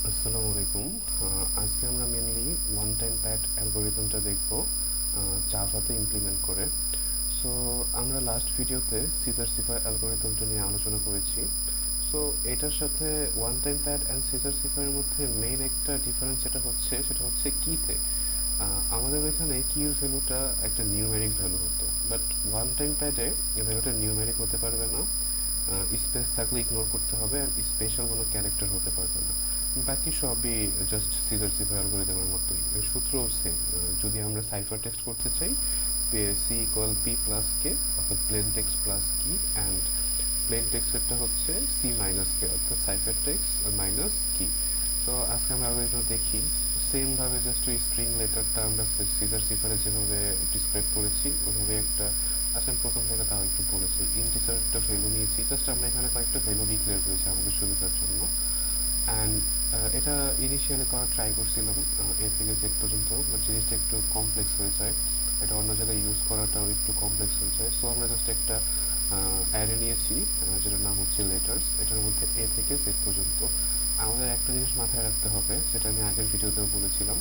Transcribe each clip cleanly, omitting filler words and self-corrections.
আসসালামু আলাইকুম। আজকে আমরা মেনলি ওয়ান টাইম প্যাড অ্যালগরিদমটা দেখব জাভাতে ইমপ্লিমেন্ট করে। সো আমরা লাস্ট ভিডিওতে সিজার সিফার অ্যালগরিদমটা নিয়ে আলোচনা করেছি। সো এটার সাথে one time pad and caesar সিফারের মধ্যে মেইন একটা ডিফারেন্স সেটা হচ্ছে কিতে। আমাদের এখানে কির ভ্যালুটা একটা নিউমেরিক ভ্যালু হতো, বাট ওয়ান টাইম প্যাডে এই ভ্যালুটা নিউমেরিক হতে পারবে না, স্পেস থাকলে ইগনোর করতে হবে, অ্যান্ড স্পেশাল কোনো ক্যারেক্টার হতে পারবে না। বাকি সবই জাস্ট সিজার সিফার অ্যালগরিদমের মতোই, সূত্রও সেম। যদি আমরা সাইফার টেক্সট করতে চাই, সি ইকুয়াল পি প্লাস কে, অর্থাৎ প্লেন টেক্সট প্লাস কি, অ্যান্ড প্লেন টেক্সটেরটা হচ্ছে সি মাইনাস কে, অর্থাৎ সাইফার টেক্সট মাইনাস কি। তো আজকে আমরা অ্যালগরিদম দেখি সেমভাবে, জাস্ট ওই স্ট্রিং লেটারটা আমরা সিজার সিফারে যেভাবে ডিসক্রাইব করেছি ওইভাবে একটা। আচ্ছা, আমি প্রথম থেকে তাও একটু বলেছি, ইন্টিজার একটা ভ্যালু নিয়েছি, জাস্ট আমরা এখানে কয়েকটা ভ্যালু ডিক্লেয়ার করেছি আমাদের সুবিধার জন্য। অ্যান্ড এটা ইনিশিয়ালি করা ট্রাই করছিলাম এ থেকে জেড পর্যন্ত, বাট জিনিসটা একটু কমপ্লেক্স হয়ে যায়, এটা অন্য জায়গায় ইউজ করাটাও একটু কমপ্লেক্স হয়ে যায়। সো আমরা জাস্ট একটা অ্যারে নিয়েছি যেটার নাম হচ্ছে লেটার্স। এটার মধ্যে এ থেকে জেড পর্যন্ত। আমাদের একটা জিনিস মাথায় রাখতে হবে, যেটা আমি আগের ভিডিওতেও বলেছিলাম,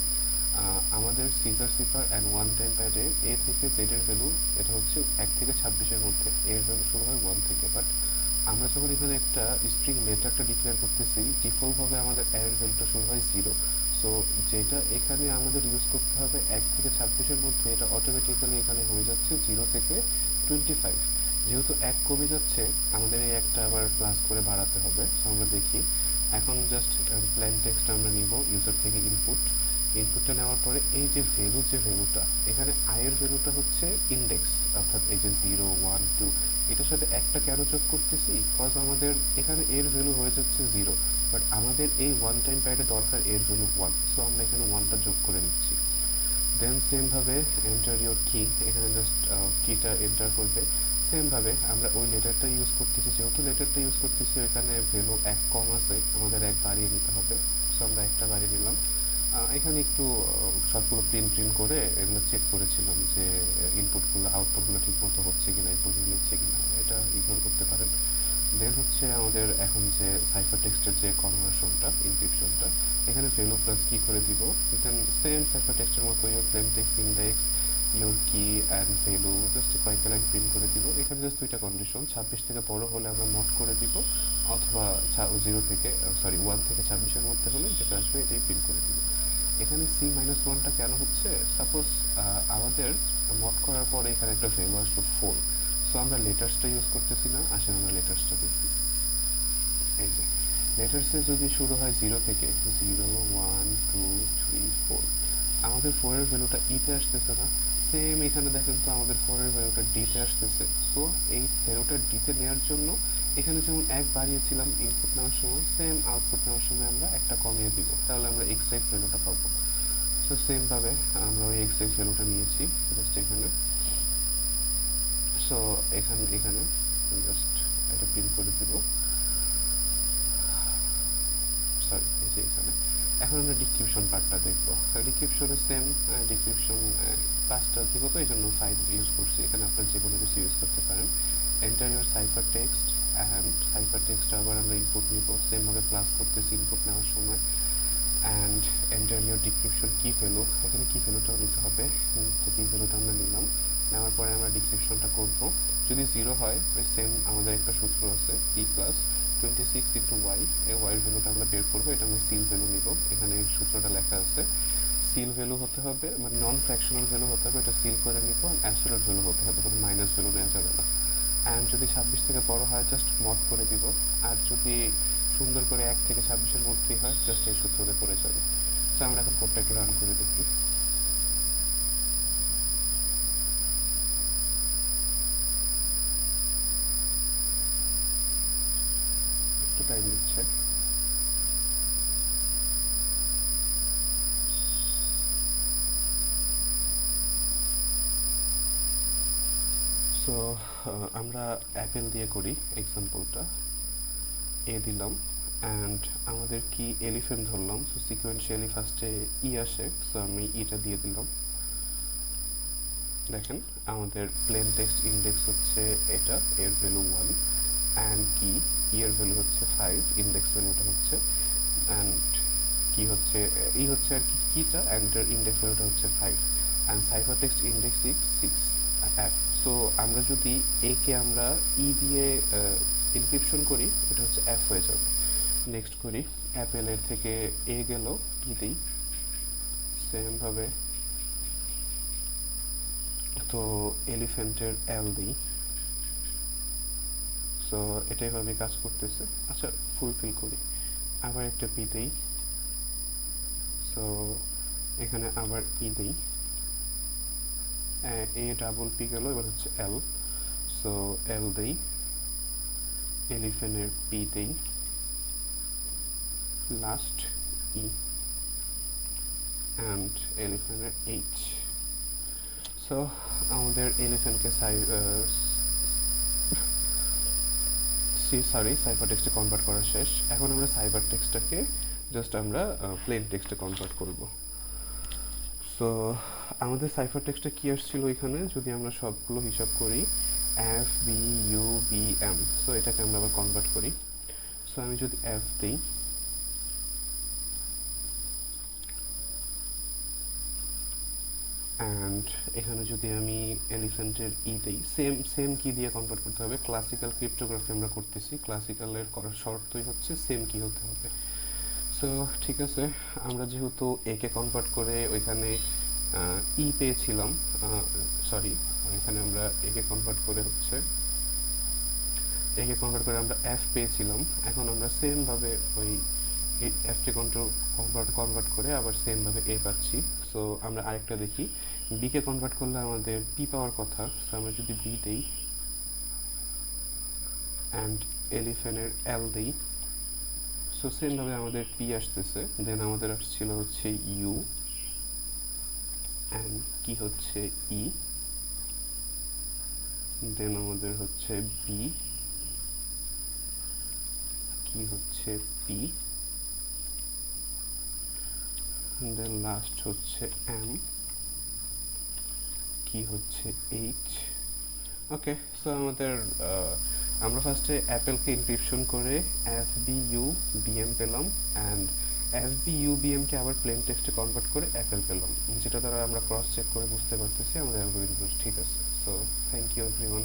আমাদের caesar Sifar and one time প্যাডে এ থেকে জেডের ভ্যালু এটা হচ্ছে 1 থেকে 26-এর মধ্যে, এর ভ্যালু শুরু হয় 1 থেকে। বাট আমরা যখন এখানে একটা স্ট্রিং লেটারটা ডিক্লেয়ার করতেছি, ডিফল্টভাবে আমাদের অ্যারের ভ্যালুটা শুরু হয় 0। সো যেটা এখানে আমাদের ইউজ করতে হবে 1 থেকে 26-এর মধ্যে, এটা অটোমেটিক্যালি এখানে হয়ে যাচ্ছে 0 থেকে 25। যেহেতু 1 কমে যাচ্ছে, আমাদের এই একটা আবার প্লাস করে বাড়াতে হবে। সো আমরা দেখি, এখন জাস্ট প্লেন টেক্সট আমরা নিব ইউজার থেকে ইনপুটটা নেওয়ার পরে এই যে ভ্যালুটা এখানে আয়ের ভ্যালুটা হচ্ছে ইন্ডেক্স, অর্থাৎ এই যে 0 1 2, এটার সাথে একটা কেন যোগ করতেছি, বিকজ আমাদের এখানে এর ভ্যালু হয়ে যাচ্ছে 0, বাট আমাদের এই ওয়ান টাইম প্যাডে দরকার এর ভ্যালু 1, সো আমরা এখানে 1টা যোগ করে নিচ্ছি। দেন সেমভাবে এন্টার ইউর কি, এখানে জাস্ট কিটা এন্টার করবে। সেমভাবে আমরা ওই লেটারটা ইউজ করতেছি, যেহেতু লেটারটা ইউজ করতেছি এখানে ভ্যালু 1 কম আছে, আমাদের 1 বাড়িয়ে নিতে হবে। সো আমরা একটা বাড়িয়ে নিলাম। এখানে একটু সবগুলো প্রিন্ট করে এগুলো চেক করেছিলাম যে আউটপুটগুলো ঠিক মতো হচ্ছে কিনা, ইনপুটগুলো নিচ্ছে কিনা, এটা ইগনোর করতে পারেন। দেন হচ্ছে আমাদের এখন যে সাইফার টেক্সটের যে কনভার্সনটা, ইনক্রিপশনটা, এখানে ভ্যালু প্লাস কি করে দিব। দেন সেম সাইফার টেক্সটের মতো your plane text index, your কি অ্যান্ড ভ্যালু, জাস্ট কয়েকটা লাইন প্রিন্ট করে দিব। এখানে জাস্ট দুইটা কন্ডিশন, 26 থেকে বড় হলে আমরা মড করে দিব, অথবা 1 থেকে 26-এর মধ্যে হলে যেটা আসবে এটাই প্রিন্ট করে দিব। এখানে সি মাইনাস ওয়ানটা কেন হচ্ছে, সাপোজ আমাদের মড করার পরে এখানে একটা ভ্যালু আসলো 4। সো আমরা লেটার্সটা ইউজ করতেছি না, আসেন আমরা লেটার্সটা দেখি। এই যে লেটার্সে যদি শুরু হয় 0 থেকে, 0 1 2 3 4, আমাদের 4-এর ভ্যালুটা ইতে আসতেছে না। সেম এখানে দেখেন তো আমাদের 4-এর ভ্যালুটা ডিতে আসতেছে। সো এই ভ্যালুটা ডিতে নেওয়ার জন্য এখানে যেমন 1 বাড়িয়েছিলাম ইনপুট নেওয়ার সময়, সেম আউটপুট নেওয়ার সময় আমরা একটা কমিয়ে দিব, তাহলে আমরা এক্সাক্ট ভ্যালুটা পাবো। সো সেমভাবে আমরা ওই এক্সাক্ট ভ্যালুটা নিয়েছি জাস্ট এখানে। সো এখানে জাস্ট এটা প্রিন্ট করে দিব, সরি এই যে এখানে। এখন আমরা ডিসক্রিপশন পার্টটা দেখবো। ডিসক্রিপশনে সেম, ডিসক্রিপশন 5টা দিব, তো এই জন্য 5 ইউজ করছি। এখানে আপনার যে কোনো কিছু ইউজ করতে পারেন। Enter your cipher text, and cipher text আবার আমরা ইনপুট নিব, সেমভাবে প্লাস করতেছি ইনপুট নেওয়ার সময়। অ্যান্ড এন্টার ইউর ডিসক্রিপশন কি ভ্যালু, এখানে কি ভ্যালুটাও নিতে হবে, তো কি ভ্যালুটা আমরা নিলাম। নেওয়ার পরে আমরা ডিসক্রিপশনটা করবো। যদি 0 হয়, ওই সেম আমাদের একটা সূত্র আছে, ই প্লাস 26 ইন্টু ওয়াই, এই ওয়াইয়ের ভ্যালুটা আমরা বের করবো, এটা আমরা সিল ভ্যালু নিব। এখানে এই সূত্রটা লেখা আছে, সিল ভ্যালু হতে হবে, মানে নন ফ্র্যাকশনাল ভ্যালু হতে হবে, এটা সিল করে নিব। অ্যাবসলিউট ভ্যালু হতে হবে, কোনো মাইনাস ভ্যালু নেওয়া যাবে না। অ্যান্ড যদি 26 থেকে বড় হয় জাস্ট মড করে দিব, আর যদি সুন্দর করে 1 থেকে 26-এর মধ্যেই হয় জাস্ট এই সূত্রতে করে যাবে। তো আমরা এখন কোডটা একটু রান করে দেখি। একটু টাইম নিচ্ছে। সো আমরা অ্যাপেল দিয়ে করি এক্সাম্পলটা। এ দিলাম, অ্যান্ড আমাদের কি এলিফেন্ট ধরলাম, সো সিকোয়েন্সিয়ালি ফার্স্টে ই আসে, সো আমি ইটা দিয়ে দিলাম। দেখেন আমাদের প্লেন টেক্সট ইন্ডেক্স হচ্ছে এটা, এর ভ্যালু 1, অ্যান্ড কি এর ভ্যালু হচ্ছে 5, ইন্ডেক্স ভ্যালুটা হচ্ছে। অ্যান্ড কি হচ্ছে ই হচ্ছে আর কি কিটা, অ্যান্ড এটার ইন্ডেক্স ভ্যালুটা হচ্ছে 5, and cipher text index 6 F. So আমরা যদি এ কে আমরা ই দিয়ে এনক্রিপশন করি, এটা হচ্ছে এফ হয়ে যাবে। নেক্সট করি, অ্যাপেলের থেকে এ গেল পিতেই, সেমভাবে তো এলিফ্যান্টের এল দিই। সো এটা এভাবে কাজ করতেছে। আচ্ছা, ফুলফিল করি, আবার একটা পি দিই। সো এখানে আবার ই দিই, এ ডাবল পি গেল, এবার হচ্ছে এল। সো এল দিই, এলিফ্যান্টের পি দিই, লাস্ট ই, অ্যান্ড এলিফ্যান্টের এইচ। সো আমাদের এলিফ্যান্টকে সাইফার টেক্সটে কনভার্ট করা শেষ। এখন আমরা সাইফার টেক্সটটাকে জাস্ট আমরা প্লেন টেক্সটে কনভার্ট করব। সো আমাদের সাইফার টেক্সটে কী আসছিল এখানে, যদি আমরা সবগুলো হিসাব করি, F B U B M. So এটাকে আমরা আবার কনভার্ট করি। সো আমি যদি এফ দিই, অ্যান্ড এখানে যদি আমি এলিফ্যান্টের ই দিই, সেম কি দিয়ে কনভার্ট করতে হবে। ক্লাসিক্যাল ক্রিপ্টোগ্রাফি আমরা করতেছি, ক্লাসিক্যালের করার শর্তই হচ্ছে সেম কি হতে হবে। সো ঠিক আছে, আমরা যেহেতু একে কনভার্ট করে ওইখানে ই পেয়েছিলাম, সরি, এখানে আমরা একে কনভার্ট করে আমরা এফ পেয়েছিলাম। এখন আমরা সেমভাবে ওই এফকে কনভার্ট করে আবার সেমভাবে এ পাচ্ছি। সো আমরা আরেকটা দেখি, বিকে কনভার্ট করলে আমাদের পি পাওয়ার কথা। সো আমরা যদি বি দিই, অ্যান্ড এলিফ্যান্টের এল দিই, সো সেমভাবে আমাদের পি আসতেছে। দেন আমাদের আসছিল হচ্ছে ইউ, অ্যান্ড কি হচ্ছে ই, দেন আমাদের হচ্ছে বি, কি হচ্ছে পি, দেন লাস্ট হচ্ছে এম, কি হচ্ছে এইচ। ওকে, সো আমাদের আমরা ফার্স্টে অ্যাপেলকে ইনক্রিপশন করে এফ বি ইউ বিএম পেলাম, অ্যান্ড এফ বি ইউ বিএমকে আবার প্লেন টেক্সটে কনভার্ট করে অ্যাপেল পেলাম, যেটা দ্বারা আমরা ক্রস চেক করে বুঝতে পারতেছি আমাদের অ্যালগরিদম ঠিক আছে। So thank you everyone.